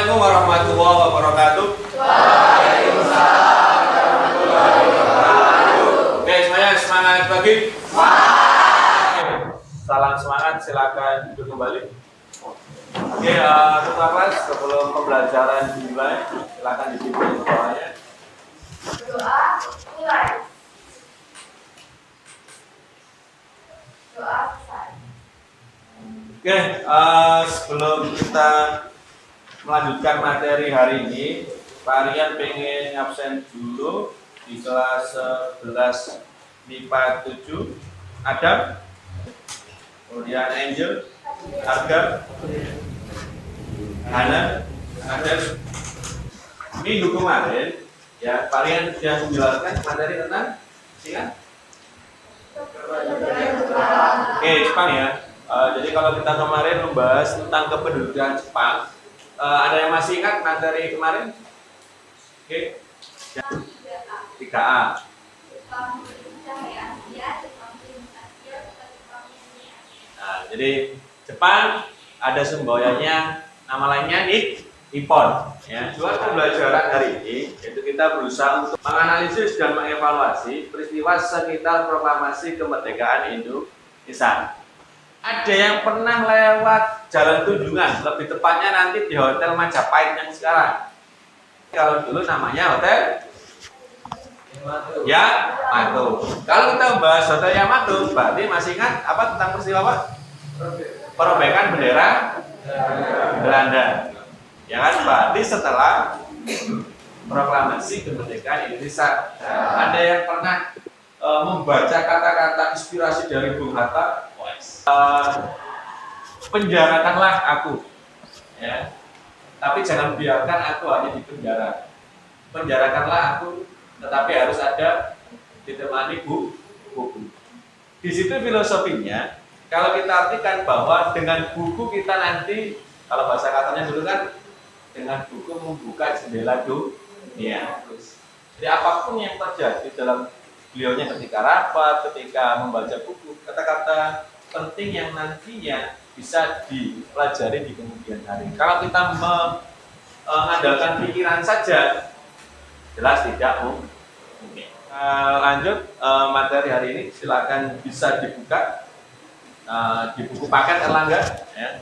Assalamualaikum warahmatullahi wabarakatuh. Waalaikumsalam warahmatullahi wabarakatuh. Oke, semuanya semangat pagi. Salam semangat, silakan duduk kembali. Oke, ketua kelas sebelum pembelajaran dimulai, silakan dipimpin doanya. Doa mulai. Doa besar. Oke, sebelum kita melanjutkan materi hari ini, Pak Rian pengen absen dulu di kelas 11 MIPA 7. Adam, kemudian Angel, Arga, Hana, Adam. Minggu kemarin, ya Pak Rian sudah menjelaskan materi tentang singkat. Oke, Jepang ya. Jadi kalau kita kemarin membahas tentang kependudukan Jepang, ada yang masih ingat materi kemarin? Oke, 3A. Nah, jadi Jepang ada semboyannya, nama lainnya Nippon. Ya, dua pembelajaran hari ini, yaitu kita berusaha untuk menganalisis dan mengevaluasi peristiwa sekitar proklamasi kemerdekaan Indonesia. Ada yang pernah lewat Jalan Tunjungan, lebih tepatnya nanti di Hotel Majapahit yang sekarang. Kalau dulu namanya Hotel Yamato. Kalau kita membahas Hotel Yamato, berarti masih ingat apa tentang peristiwa apa? Perobekan bendera Belanda. Ya kan, berarti setelah proklamasi kemerdekaan Indonesia. Ada yang pernah membaca kata-kata inspirasi dari Bung Hatta? Penjarakanlah aku, ya. Tapi jangan biarkan aku hanya di penjara. Penjarakanlah aku, tetapi harus ada ditemani buku. Di situ filosofinya, kalau kita artikan bahwa dengan buku kita nanti, kalau bahasa katanya dulu kan, dengan buku membuka jendela dunia. Jadi apapun yang terjadi dalam beliaunya ketika rapat, ketika membaca buku, kata-kata penting yang nantinya bisa dipelajari di kemudian hari. Kalau kita mengandalkan pikiran saja, jelas tidak mungkin. Lanjut materi hari ini, silakan bisa dibuka di buku paket Erlangga. Ya.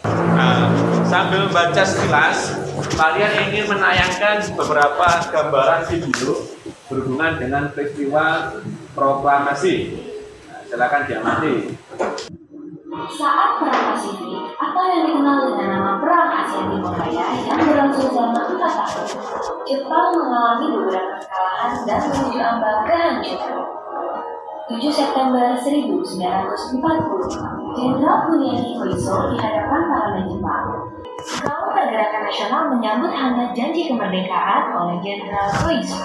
Sambil baca sekilas, kalian ingin menayangkan beberapa gambaran video berhubungan dengan peristiwa proklamasi. Silakan diamati. Saat Perang Pasifik atau yang dikenal dengan nama Perang Asia Timur Raya yang berlangsung selama 4 tahun, Jepang mengalami beberapa kekalahan dan menuju ambang kehancuran. 7 September 1940, Jenderal Kuniani Koiso di hadapan parlemen Jepang. Kaum pergerakan nasional menyambut hangat janji kemerdekaan oleh Jenderal Koiso.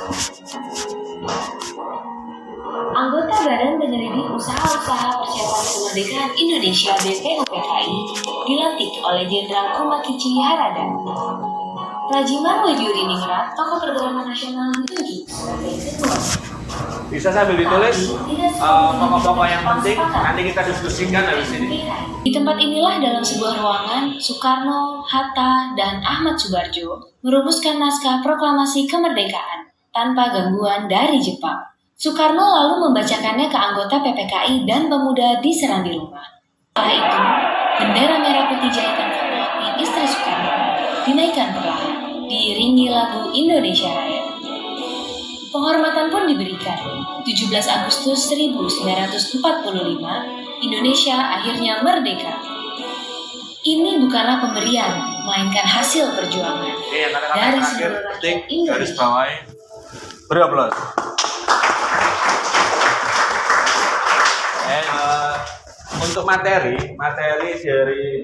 Anggota Badan Penyelidik Usaha-Usaha Persiapan Kemerdekaan Indonesia (BPUPKI) dilantik oleh Jenderal Kumakichi Harada. Rajiman Wajudiningrat, tokoh pergerakan nasional, ditunjuk sebagai ketua. Bisa sambil ditulis pokok-pokok yang penting, nanti kita diskusikan habis ini. Di tempat inilah dalam sebuah ruangan, Soekarno, Hatta, dan Ahmad Subarjo merumuskan naskah proklamasi kemerdekaan tanpa gangguan dari Jepang. Soekarno lalu membacakannya ke anggota PPKI dan pemuda di serambi rumah. Setelah itu, bendera merah putih jahitan Fatmawati istri Soekarno dinaikkan perlahan, diiringi lagu Indonesia Raya. Penghormatan pun diberikan. 17 Agustus 1945, Indonesia akhirnya merdeka. Ini bukanlah pemberian, melainkan hasil perjuangan. Dari seluruh rakyat Indonesia. Beri aplaus. Untuk materi dari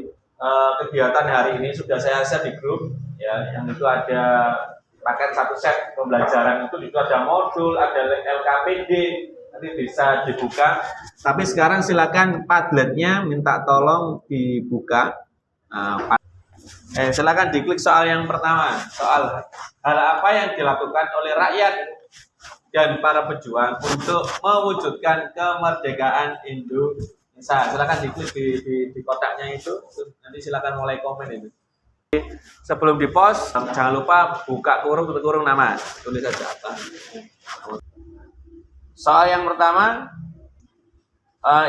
kegiatan hari ini sudah saya share di grup, ya, yang itu ada paket 1 set pembelajaran itu ada modul, ada LKPD, nanti bisa dibuka. Tapi sekarang silakan Padletnya minta tolong dibuka. Silakan diklik soal yang pertama, soal hal apa yang dilakukan oleh rakyat dan para pejuang untuk mewujudkan kemerdekaan Indonesia. Silakan diklik di kotaknya itu, nanti silakan mulai komen itu. Sebelum di-post, jangan lupa buka kurung, tutup kurung nama. Tulis saja apa. Soal yang pertama,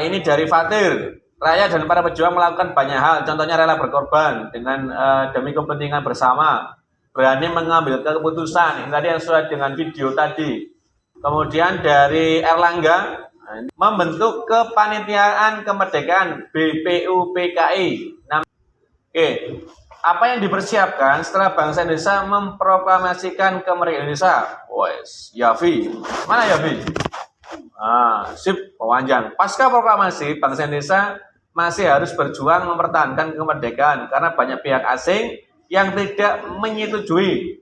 ini dari Fatir. Rakyat dan para pejuang melakukan banyak hal, contohnya rela berkorban dengan demi kepentingan bersama, berani mengambil keputusan. Ini tadi yang sesuai dengan video tadi. Kemudian dari Erlangga, membentuk kepanitiaan kemerdekaan BPUPKI. Oke, apa yang dipersiapkan setelah bangsa Indonesia memproklamasikan kemerdekaan Indonesia? Wes, Yafi, mana Yafi? Sip, pewanjang. Pasca proklamasi, bangsa Indonesia masih harus berjuang mempertahankan kemerdekaan karena banyak pihak asing yang tidak menyetujui,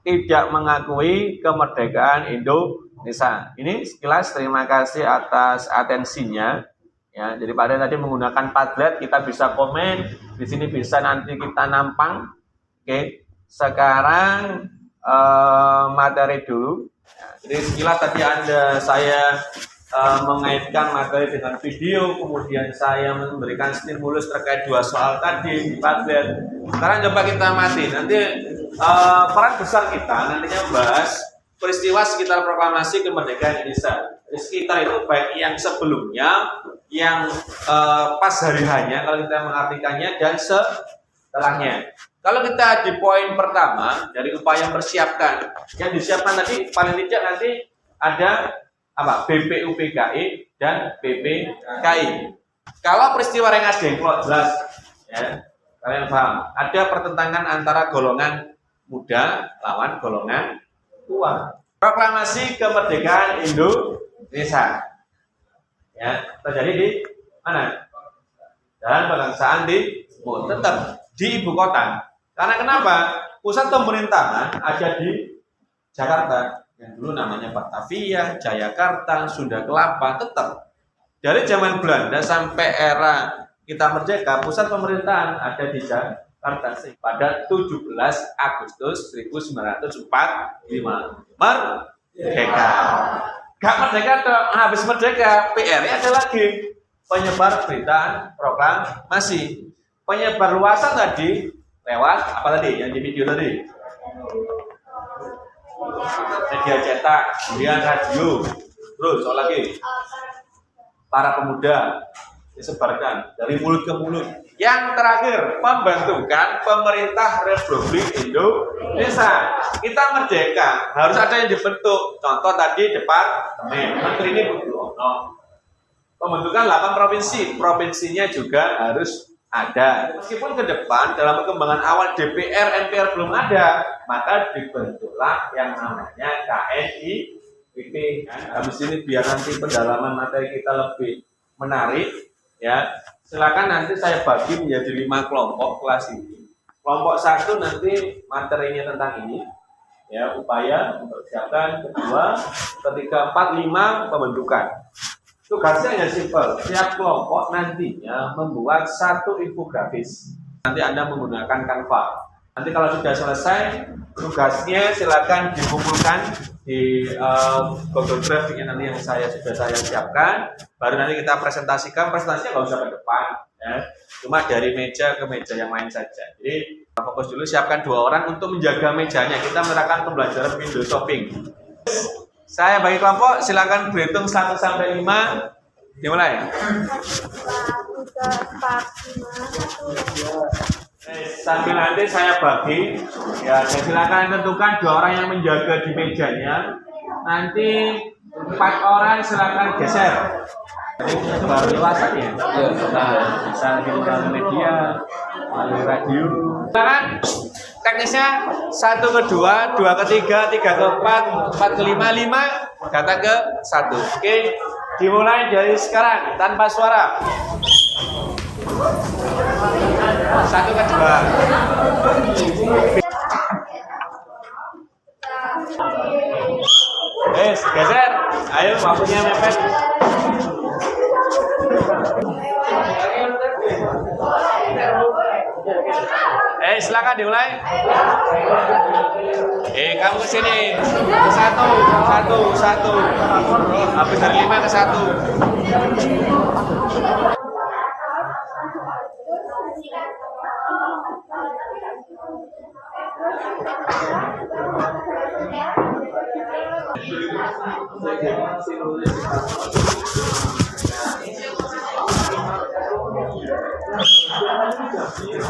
tidak mengakui kemerdekaan Indonesia. Ini sekilas, terima kasih atas atensinya. Ya, jadi pada tadi menggunakan Padlet, kita bisa komen di sini, bisa nanti kita nampang. Oke, sekarang materi dulu. Ya, jadi sekilas tadi saya mengaitkan materi dengan video, kemudian saya memberikan stimulus terkait 2 soal tadi di Padlet. Sekarang coba kita amati, nanti peran besar kita nantinya membahas peristiwa sekitar proklamasi kemerdekaan Indonesia. Di sekitar itu baik yang sebelumnya, yang pas hari hanya kalau kita mengartikannya, dan setelahnya. Kalau kita di poin pertama dari upaya mempersiapkan, yang disiapkan tadi paling tidak nanti ada apa? BPUPKI dan PPKI. Kalau peristiwa Rengas Dengklok jelas, ya, kalian paham. Ada pertentangan antara golongan muda lawan golongan tua. Proklamasi kemerdekaan Indonesia, ya, terjadi di mana? Jalan Pegangsaan Timur, tetap di ibu kota. Karena kenapa? Pusat pemerintahan ada di Jakarta, yang dulu namanya Batavia, Jayakarta, Sunda Kelapa, tetap. Dari zaman Belanda sampai era kita merdeka, pusat pemerintahan ada di Jakarta pada 17 Agustus 1945. Merdeka. Gak merdeka, habis merdeka, PR-nya ada lagi. Penyebar berita proklamasi. Penyebar luasan tadi lewat apa tadi yang di video tadi? Media cetak, kemudian radio, terus soal lagi para pemuda disebarkan dari mulut ke mulut. Yang terakhir, pembentukan pemerintah Republik Indonesia. Kita merdeka, harus ada yang dibentuk. Contoh tadi departemen, menteri ini butuh. Pembentukan 8 provinsi, provinsinya juga harus ada. Meskipun ke depan dalam perkembangan awal DPR, MPR belum ada, maka dibentuklah yang namanya KNIP. Habis ini biar nanti pendalaman materi kita lebih menarik, ya. Silakan nanti saya bagi menjadi 5 kelompok kelas ini. Kelompok 1 nanti materinya tentang ini, ya, upaya mempersiapkan. Kedua, ketiga, 4, 5 pembentukan. Tugasnya hanya simpel, setiap kelompok nantinya membuat 1 infografis. Nanti Anda menggunakan Canva. Nanti kalau sudah selesai, tugasnya silakan dikumpulkan di Google Drive yang nanti yang sudah saya siapkan. Baru nanti kita presentasikan. Presentasinya nggak usah ke depan, ya. Cuma dari meja ke meja yang lain saja. Jadi fokus dulu, siapkan 2 orang untuk menjaga mejanya. Kita menerapkan pembelajaran window shopping. Saya bagi kelompok, silakan berhitung 1 sampai 5. Dimulai. Sambil nanti saya bagi, ya, silakan tentukan 2 orang yang menjaga di mejanya. Nanti 4 orang silakan geser. Jadi baru luasan ya. Nah, bisa melalui media, melalui radio. Silakan. Teknisnya 1 ke 2, 2 ke 3, 3 ke 4, 4 ke 5, 5 datang ke 1. Oke, dimulai dari sekarang tanpa suara. 1 ke 2. Geser. Ayo, waktunya mepet. Silakan dimulai. Kamu ke sini. 1. Habis dari 5 ke 1.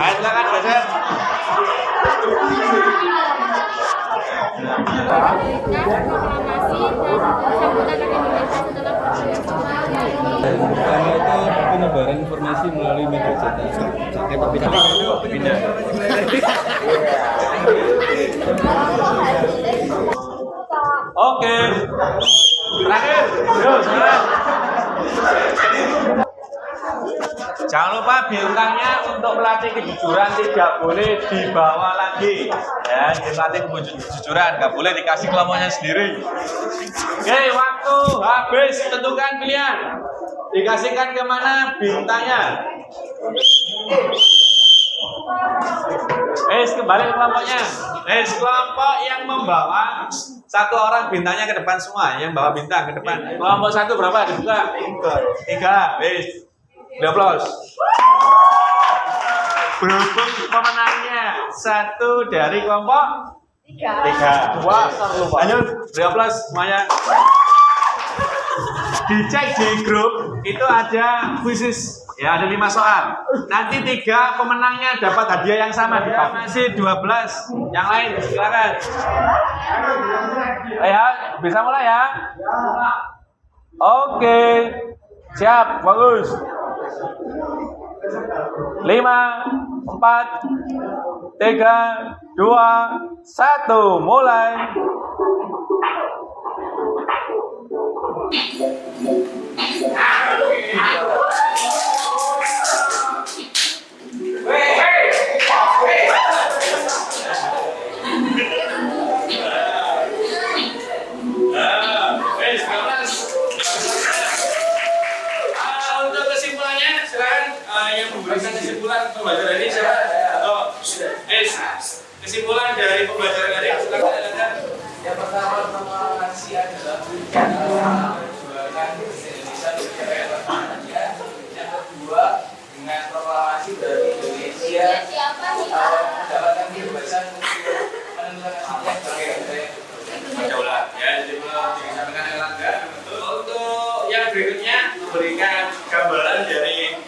Ayo silakan geser. Pertama itu penyebaran informasi melalui media cetak. Pindah. Oke. Terakhir. Yo, silakan. Jangan lupa bintangnya untuk melatih kejujuran tidak boleh dibawa lagi. Ya, dilatih kejujuran, nggak boleh dikasih kelompoknya sendiri. Oke, waktu habis, tentukan pilihan. Dikasihkan kemana bintangnya? Kembali ke kelompoknya. Kelompok yang membawa satu orang bintangnya ke depan semua. Yang bawa bintang ke depan. Kelompok satu berapa? Dibuka. 3. Diaplaus. Berhubung pemenangnya satu dari kelompok 3. Wah, lanjut. Diaplaus semuanya. Dicek di grup itu ada kuisis. Ya, ada 5 soal. Nanti 3 pemenangnya dapat hadiah yang sama. Masih 12. Yang lain silakan. Ya, bisa mulai ya. Oke. Siap, bagus. 5, 4, 3, 2, 1, mulai. Untuk kesimpulannya, silakan yang memberikan kesimpulan pembelajaran ini siapa? Kesimpulan dari pembelajaran ini silakan. Yang pertama proklamasi adalah perjuangan Indonesia secara ya. Yang kedua dengan proklamasi berarti Indonesia mendapatkan kebebasan menentukan nasibnya sebagai Baca ulang ya, jadi disampaikan Erlangga. Untuk yang berikutnya memberikan gambaran dari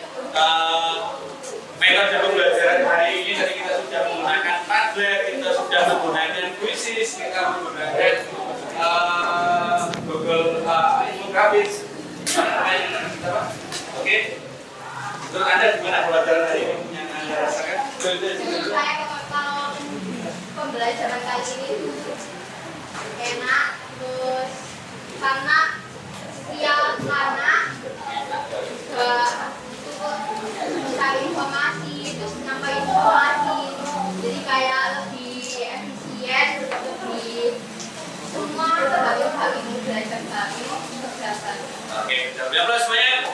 metode pembelajaran hari ini. Tadi kita sudah menggunakan Padlet, kita sudah menggunakan kuisis, kita menggunakan Google Infografis. Oke. Terus Anda gimana pembelajaran hari ini yang Anda rasakan? Kalau pembelajaran kali ini enak, terus karena mencari informasi, terus nyampaikan informasi, jadi kayak lebih efisien, lebih semua sebagai hal ini belajar kami berdasar. Oke, udah berapa semuanya?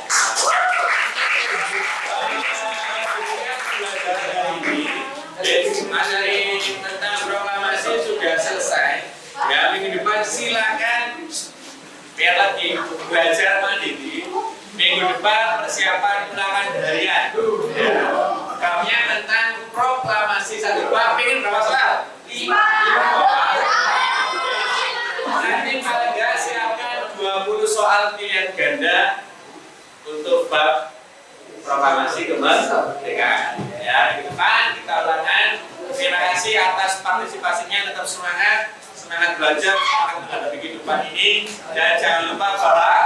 Materi tentang proklamasi sudah selesai. Ya, minggu depan silakan biar lagi belajar mandiri. Minggu depan persiapan ulangan harian. Ya. Kamunya tentang proklamasi 1. Pengen berapa soal? 5. Nanti paling nggak siapkan 20 soal pilihan ganda untuk bab proklamasi kemerdekaan. Ya, di depan kita ulangan. Terima kasih atas partisipasinya, tetap semangat belajar, semangat menghadapi kehidupan ini, dan jangan lupa bahwa